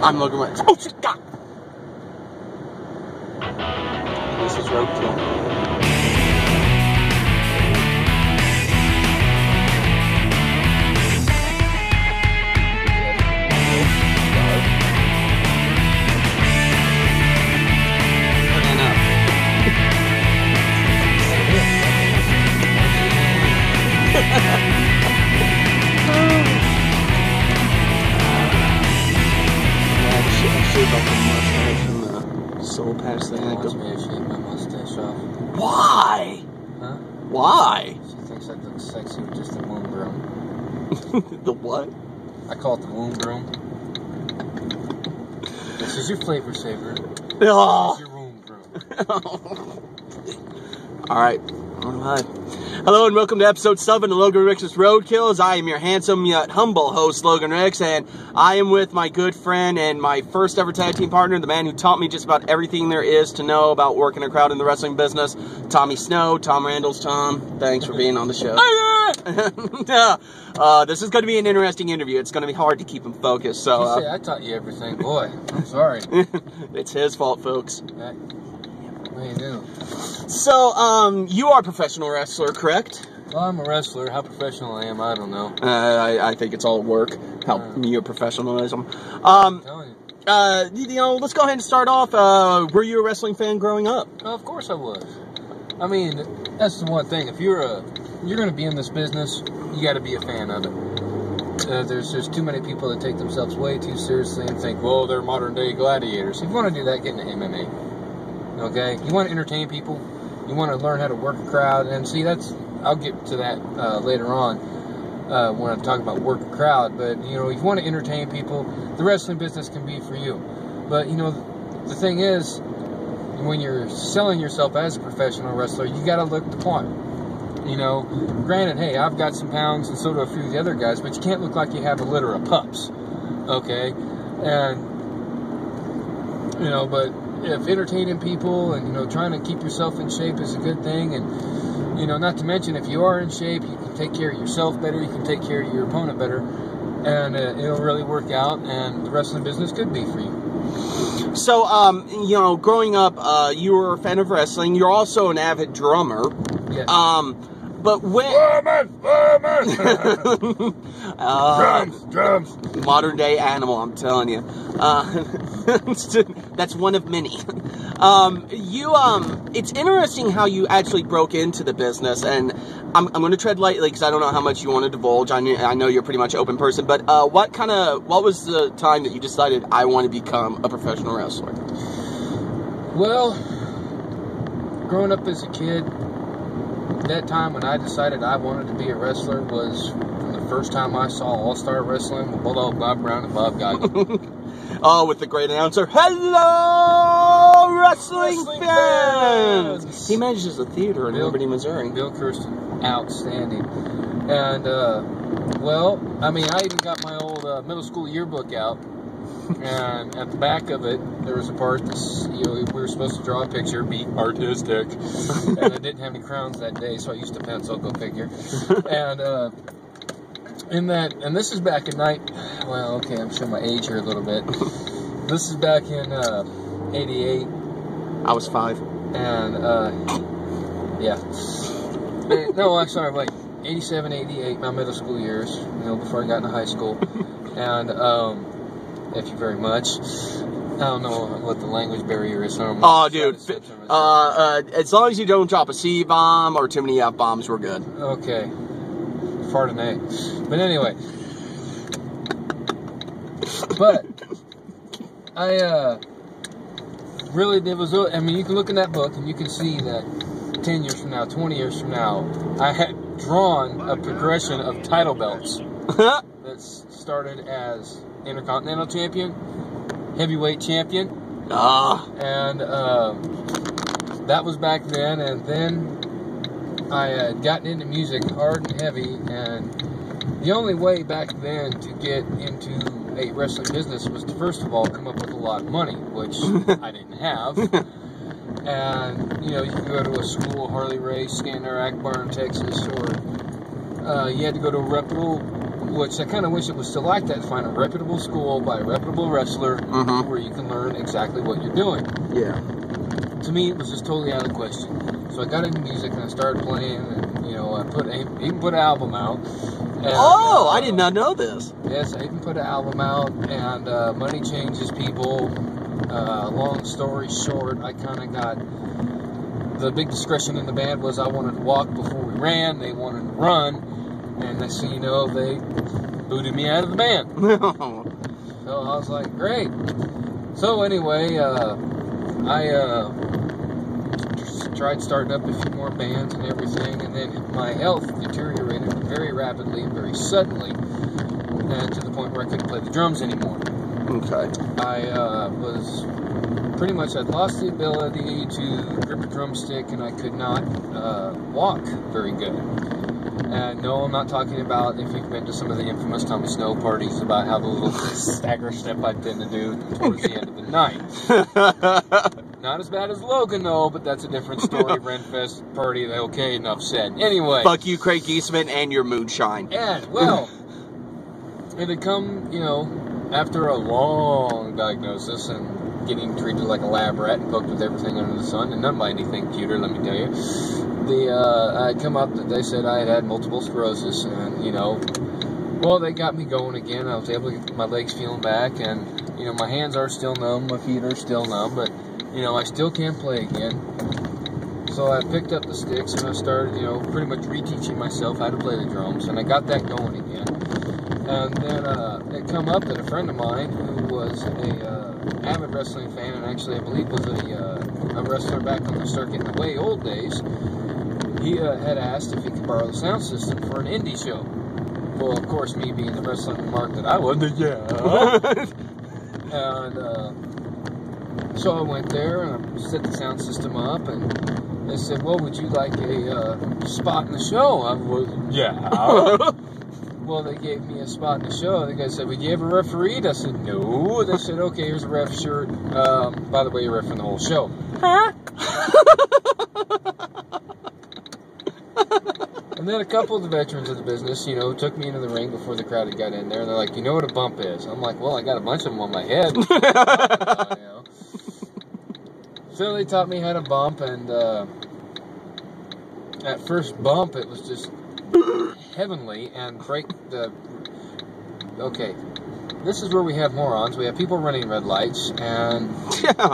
I'm Logan Rex. Oh, shit, God! This is Roadkill. Soul patch thing. Wants me to shave my mustache off. Why? Huh? Why? She thinks I look sexy with just the womb broom. The what? I call it the womb broom. This is your flavor saver. Oh. This is your womb broom. Alright. Alright. Hello and welcome to episode 7 of Logan Rix's Roadkills. I am your handsome yet humble host, Logan Rix, and I am with my good friend and my first ever tag team partner, the man who taught me just about everything there is to know about working a crowd in the wrestling business, Tommy Snow. Tom Randall's Tom. Thanks for being on the show. This is going to be an interesting interview. It's going to be hard to keep him focused. So you say I taught you everything. Boy, I'm sorry. It's his fault, folks. What do you do? So, you are a professional wrestler, correct? Well, I'm a wrestler. How professional I am, I don't know. I think it's all work. Your professionalism. I'm telling you. You know, let's go ahead and start off. Were you a wrestling fan growing up? Oh, of course I was. I mean, that's the one thing. If you're going to be in this business, you got to be a fan of it. There's too many people that take themselves way too seriously and think, well, they're modern day gladiators. If you want to do that, get into MMA. Okay? You want to entertain people. You want to learn how to work a crowd. And see, I'll get to that later on when I talk about work a crowd. But, you know, if you want to entertain people, the wrestling business can be for you. But, you know, the thing is, when you're selling yourself as a professional wrestler, you got to look the part. You know, granted, hey, I've got some pounds and so do a few of the other guys, but you can't look like you have a litter of pups. Okay? And, you know, but if entertaining people and, you know, trying to keep yourself in shape is a good thing, and, you know, not to mention, if you are in shape, you can take care of yourself better, you can take care of your opponent better, and it'll really work out, and the wrestling business could be for you. So, you know, growing up, you were a fan of wrestling. You're also an avid drummer. Yes. But when... Drums. Modern day animal, I'm telling you. That's one of many. It's interesting how you actually broke into the business, and I'm going to tread lightly because I don't know how much you want to divulge. I know you're pretty much an open person, but what was the time that you decided I want to become a professional wrestler? Well, growing up as a kid, that time when I decided I wanted to be a wrestler was from the first time I saw All-Star Wrestling with Bulldog Bob Brown and Bob Geigel. Oh, with the great announcer, hello, wrestling fans! He manages a theater in Liberty, Missouri. Bill Kirsten, outstanding. And, well, I mean, I even got my old middle school yearbook out. And at the back of it, there was a part that, you know, we were supposed to draw a picture, be artistic. And I didn't have any crowns that day, so I used a pencil, go figure. And, and this is back in well, okay, I'm showing my age here a little bit. This is back in, 88. I was 5. And, yeah. No, I'm sorry, like, 87, 88, my middle school years, you know, before I got into high school. And, thank you very much. I don't know what the language barrier is. So oh, dude. As long as you don't drop a C-bomb or too many F-bombs, we're good. Okay. Pardon. But anyway. But, I mean, you can look in that book and you can see that 10 years from now, 20 years from now, I had drawn a progression of title belts that started as Intercontinental Champion, Heavyweight Champion, and that was back then. And then I had gotten into music hard and heavy, and the only way back then to get into a wrestling business was to first of all come up with a lot of money, which I didn't have. And, you know, you could go to a school, Harley Race, Scanner Akbar in Texas, or you had to go to a reputable which I kind of wish it was still like that. Find a reputable school by a reputable wrestler where you can learn exactly what you're doing. Yeah. To me, it was just totally out of the question. So I got into music and I started playing, and I even put an album out. And, I did not know this. Yes, I even put an album out, and money changes people. Long story short, I kind of got the big discretion in the band was I wanted to walk before we ran. They wanted to run, and next thing you know, they booted me out of the band. So I was like, great. So anyway, I tried starting up a few more bands and everything, and then my health deteriorated very rapidly and very suddenly, and to the point where I couldn't play the drums anymore. Okay. I was pretty much, I'd lost the ability to grip a drumstick, and I could not walk very good. And no, I'm not talking about if you've been to some of the infamous Tommy Snow parties about how the little stagger step I tend to do towards the end of the night. Not as bad as Logan, though, but that's a different story. Renfest party, okay, enough said. Anyway. Fuck you, Craig Eastman, and your moonshine. And, well, it had come, after a long diagnosis and getting treated like a lab rat and poked with everything under the sun, and none by anything cuter, let me tell you. I had come up that they said I had multiple sclerosis, and, well, they got me going again. I was able to get my legs feeling back, and, my hands are still numb, my feet are still numb, but, I still can't play again. So I picked up the sticks, and I started, pretty much reteaching myself how to play the drums, and I got that going again. And then it come up that a friend of mine who was a avid wrestling fan, and actually I believe was a wrestler back on the circuit in the way old days, he had asked if he could borrow the sound system for an indie show. Well, of course, me being the wrestling mark that I was, yeah. And so I went there and I set the sound system up, and they said, well, would you like a spot in the show? I was, yeah. Well, they gave me a spot in the show. The guy said, would you ever refereed? I said, no. They said, okay, here's a ref shirt. By the way, you're refing the whole show. Huh? And then a couple of the veterans of the business, took me into the ring before the crowd had got in there. And they're like, you know what a bump is? I'm like, well, I got a bunch of them on my head. So they taught me how to bump, and at first bump, it was just heavenly, and break the... Okay, this is where we have morons. We have people running red lights, and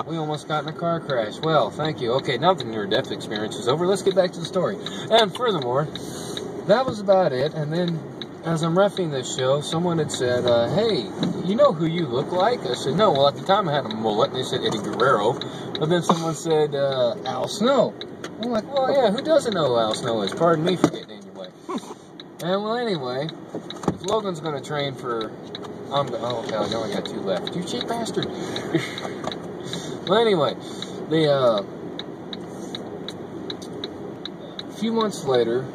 we almost got in a car crash. Well, thank you. Okay, now the near-death experience is over. Let's get back to the story. And furthermore, that was about it. And then, as I'm reffing this show, someone had said, hey, you know who you look like? I said, no. Well, at the time I had a mullet, and they said Eddie Guerrero. But then someone said, Al Snow. I'm like, well, yeah, who doesn't know who Al Snow is? Pardon me for getting in your way. And, well, anyway, if Logan's going to train for... oh, okay, I only got 2 left. You cheap bastard. Well, anyway, a few months later,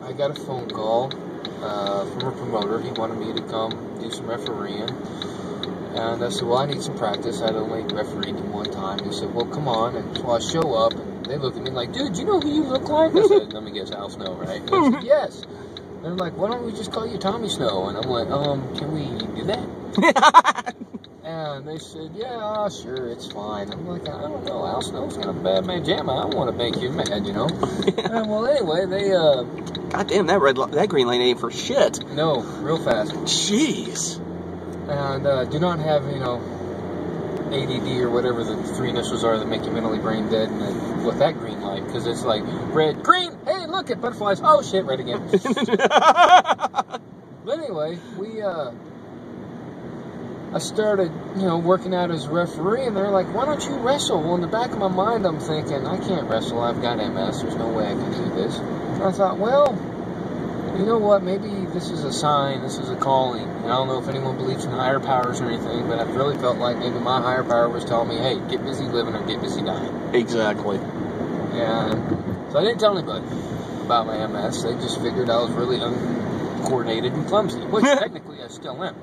I got a phone call from a promoter. He wanted me to come do some refereeing. And I said, well, I need some practice. I'd only refereed him one time. He said, well, come on. And so I show up, and they look at me like, dude, you know who you look like? I said, let me guess, Al Snow, right? And they said, yes. And they're like, why don't we just call you Tommy Snow? And I'm like, can we do that? And they said, yeah, sure, it's fine. I'm like, I don't know, Al Snow's got a bad man jam. I don't want to make you mad, And well, anyway, they, God damn, that green light ain't for shit. No, real fast. Jeez. And do not have, ADD or whatever the 3 initials are that make you mentally brain dead and with that green light, because it's like red, green, hey, look at butterflies, oh shit, red again. But anyway, I started, working out as a referee, and they're like, why don't you wrestle? Well, in the back of my mind, I'm thinking, I can't wrestle, I've got MS, there's no way I can do this. And I thought, well, you know what, maybe this is a sign, this is a calling. And I don't know if anyone believes in higher powers or anything, but I really felt like maybe my higher power was telling me, hey, get busy living or get busy dying. Exactly. And so I didn't tell anybody about my MS. They just figured I was really uncoordinated and clumsy, which technically I still am.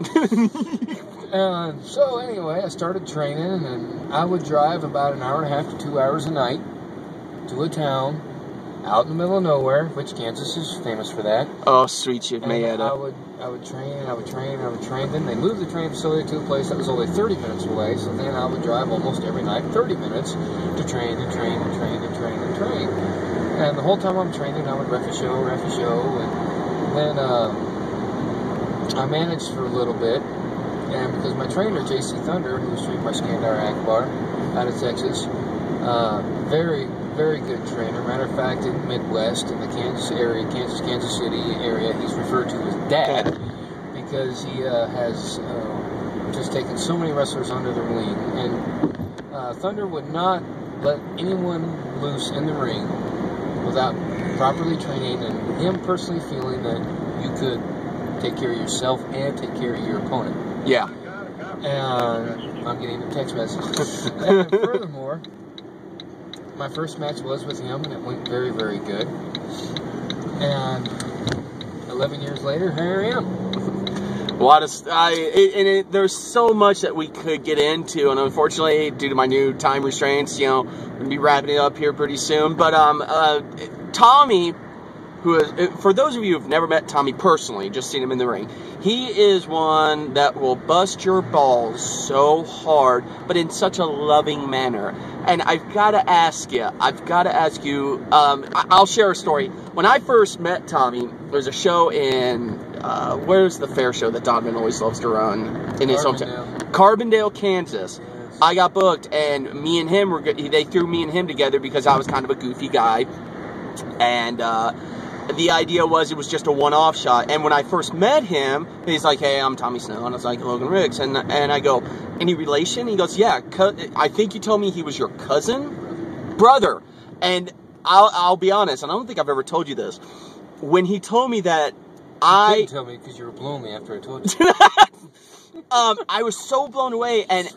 And so anyway, I started training, and I would drive about 1.5 to 2 hours a night to a town out in the middle of nowhere, which Kansas is famous for that. Oh, sweet shit, and Mayetta. I would train. Then they moved the train facility to a place that was only 30 minutes away. So then I would drive almost every night 30 minutes to train. And the whole time I'm training, I would ref a show. And then I managed for a little bit. And because my trainer, JC Thunder, who was trained by Skandar Akbar out of Texas, very, very good trainer. Matter of fact, in the Midwest, in the Kansas area, Kansas City area, he's referred to as Dad because he has just taken so many wrestlers under their wing. And Thunder would not let anyone loose in the ring without properly training and him personally feeling that you could take care of yourself and take care of your opponent. Yeah. And I'm getting a text message. And furthermore, my first match was with him, and it went very, very good. And 11 years later, here I am. There's so much that we could get into, and unfortunately, due to my new time restraints, we're gonna be wrapping it up here pretty soon. But Tommy, who is, for those of you who've never met Tommy personally, just seen him in the ring, he is one that will bust your balls so hard, but in such a loving manner. And I've got to ask you, I'll share a story. When I first met Tommy, there was a show in, where's the fair show that Donovan always loves to run in his hometown? Carbondale, Kansas. Yes. I got booked, and me and him they threw me and him together because I was kind of a goofy guy. And, the idea was it was just a one-off shot. And when I first met him, he's like, hey, I'm Tommy Snow. And I was like, Logan Ricks. And I go, any relation? He goes, yeah, I think you told me he was your cousin? Brother. And I'll be honest, and I don't think I've ever told you this. When he told me that, you didn't tell me because you were blowing me after I told you. I was so blown away, and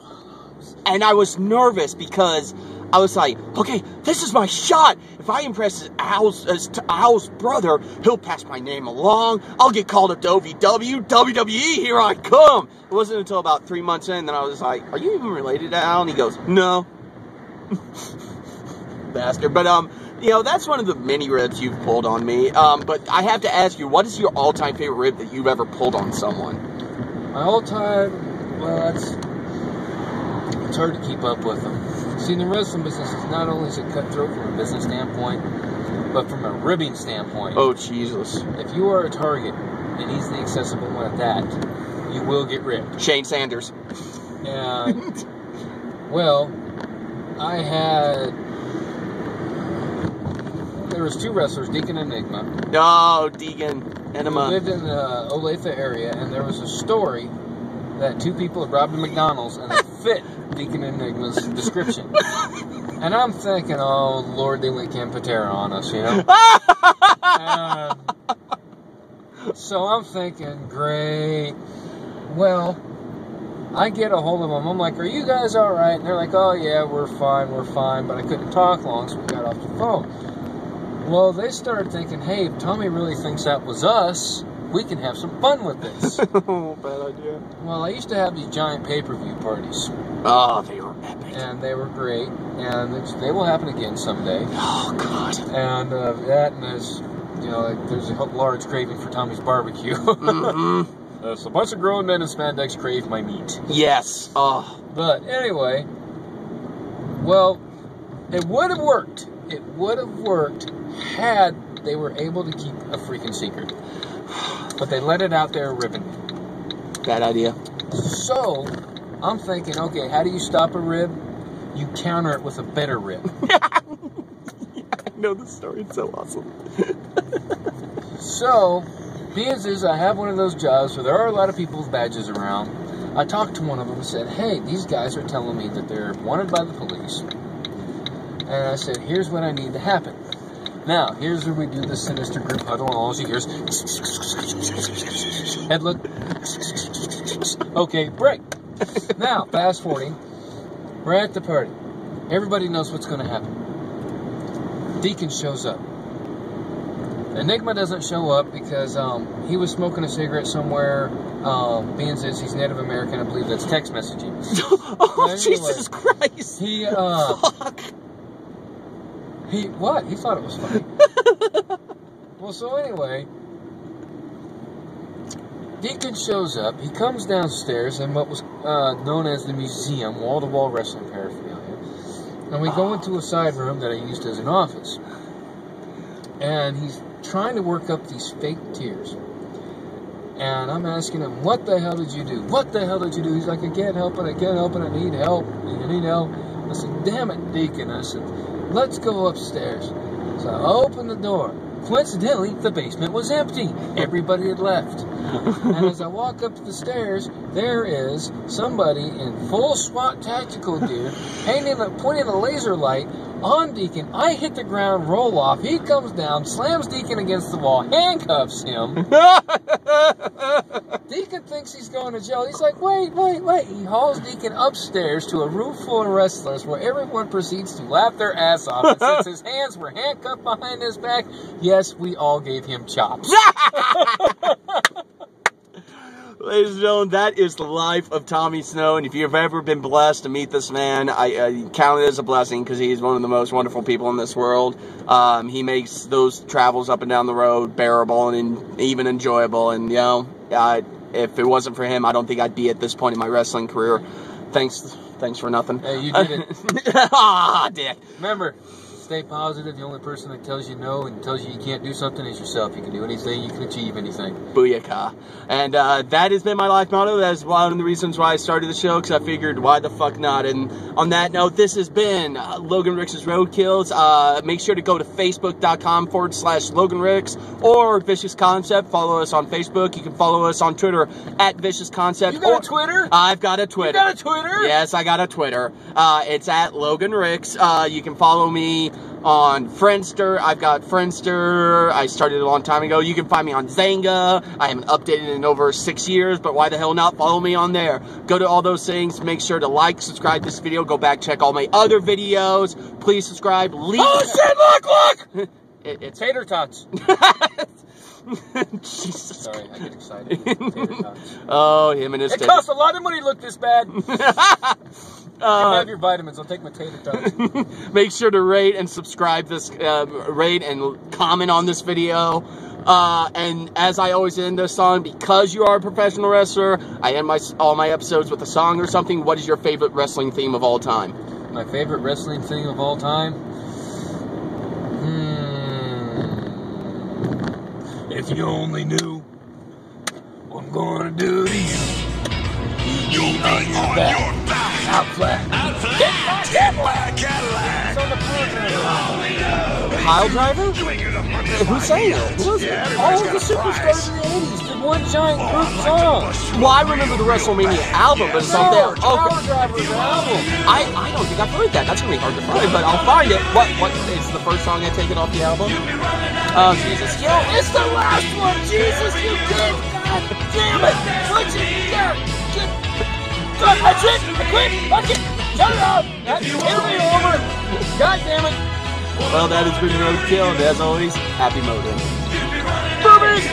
I was nervous because I was like, okay, this is my shot. If I impress Al's brother, he'll pass my name along. I'll get called up to OVW, WWE, here I come. It wasn't until about 3 months in that I was like, are you even related to Al? And he goes, no. Bastard. But, that's one of the many ribs you've pulled on me. But I have to ask you, what is your all-time favorite rib that you've ever pulled on someone? My all-time, well, it's hard to keep up with them. See, in the wrestling business, not only is it cutthroat from a business standpoint, but from a ribbing standpoint. Oh, Jesus. If you are a target, and he's the accessible one at that, you will get ripped. Shane Sanders. And, well, there was two wrestlers, Deacon and Enigma. Oh, Deacon. Enigma. Who lived in the Olathe area, and there was a story that two people had robbed a McDonald's, and it fit Deacon Enigma's description. And I'm thinking, oh, Lord, they went Ken Patera on us, And so I'm thinking, great. Well, I get a hold of them. I'm like, are you guys all right? And they're like, oh, yeah, we're fine. But I couldn't talk long, so we got off the phone. Well, they started thinking, hey, if Tommy really thinks that was us, we can have some fun with this. Oh, bad idea. Well, I used to have these giant pay-per-view parties. Oh, they were epic. And they were great. And they will happen again someday. Oh, God. And there's a large craving for Tommy's barbecue. Mm-hmm. So a bunch of grown men in spandex crave my meat. Yes. Oh. But anyway, well, it would have worked. It would have worked had they were able to keep a freaking secret. But they let it out there ribbing. Bad idea. So, I'm thinking, okay, how do you stop a rib? You counter it with a better rib. I know the story. It's so awesome. So, being as I have one of those jobs where there are a lot of people with badges around, I talked to one of them and said, hey, these guys are telling me that they're wanted by the police. And I said, here's what I need to happen. Now, here's where we do the sinister group huddle, and all she hears, head look, okay, break. Now, fast forwarding, we're at the party. Everybody knows what's going to happen. Deacon shows up. Enigma doesn't show up because he was smoking a cigarette somewhere. Being as he's Native American, I believe that's text messaging. Oh, anyway, Jesus Christ. He thought it was funny. Well, so anyway, Deacon shows up. He comes downstairs in what was known as the museum, wall-to-wall wrestling paraphernalia. And we go into a side room that I used as an office. And he's trying to work up these fake tears. And I'm asking him, what the hell did you do? What the hell did you do? He's like, I can't help it, I can't help it, I need help, I need help. I said, damn it, Deacon. I said, let's go upstairs. So I opened the door. Coincidentally, the basement was empty. Everybody had left. And as I walk up the stairs, there is somebody in full SWAT tactical gear, pointing a laser light on Deacon. I hit the ground, roll off. He comes down, slams Deacon against the wall, handcuffs him. Deacon thinks he's going to jail. He's like, wait. He hauls Deacon upstairs to a room full of wrestlers where everyone proceeds to laugh their ass off. And since his hands were handcuffed behind his back, yes, we all gave him chops. Ladies and gentlemen, that is the life of Tommy Snow, and if you've ever been blessed to meet this man, I count it as a blessing because he's one of the most wonderful people in this world. He makes those travels up and down the road bearable and even enjoyable, and, you know, if it wasn't for him, I don't think I'd be at this point in my wrestling career. Thanks for nothing. Hey, you did it. Ah, dick. Remember, stay positive. The only person that tells you no and tells you can't do something is yourself. You can do anything. You can achieve anything. Booyaka. And that has been my life motto. That's one of the reasons why I started the show, because I figured, why the fuck not? And on that note, this has been Logan Ricks' Roadkills. Make sure to go to facebook.com/Logan Ricks or Vicious Concept. Follow us on Facebook. You can follow us on Twitter at Vicious Concept. You got a Twitter? I've got a Twitter. You got a Twitter? Yes, I got a Twitter. It's at Logan Ricks. You can follow me on Friendster. I've got Friendster. I started a long time ago. You can find me on Zanga. I haven't updated in over 6 years, but why the hell not? Follow me on there. Go to all those things. Make sure to like, subscribe to this video. Go back, check all my other videos. Please subscribe. Leave. Oh shit! Look! It's tater tots. Jesus. Sorry, I get excited. Tater tots. Oh, him and his. It costs a lot of money to look this bad. Have your vitamins. I'll take my tater tots. Make sure to rate and subscribe this, rate and comment on this video. And as I always end this song, because you are a professional wrestler, I end all my episodes with a song or something. What is your favorite wrestling theme of all time? My favorite wrestling theme of all time? If you only knew what I'm gonna do to you. You'll be on your back. Out flat. Get my Cadillac. It's on the Pile Driver? Who sang it? Who was it? All of the superstars in the 80s did one giant group song. Well, I remember the WrestleMania album, but it's not there. Power Driver's album. I don't think I've heard that. That's gonna be hard to find, but I'll find it. What is the first song I take it off the album? Oh, Jesus. Yo, it's the last one! Jesus, you did! God damn it! What you got? God, that's it! I quit! Fuck it! Shut it off! It'll be over! God damn it! Well, that has been Roadkill, and as always, happy motoring. Boobies!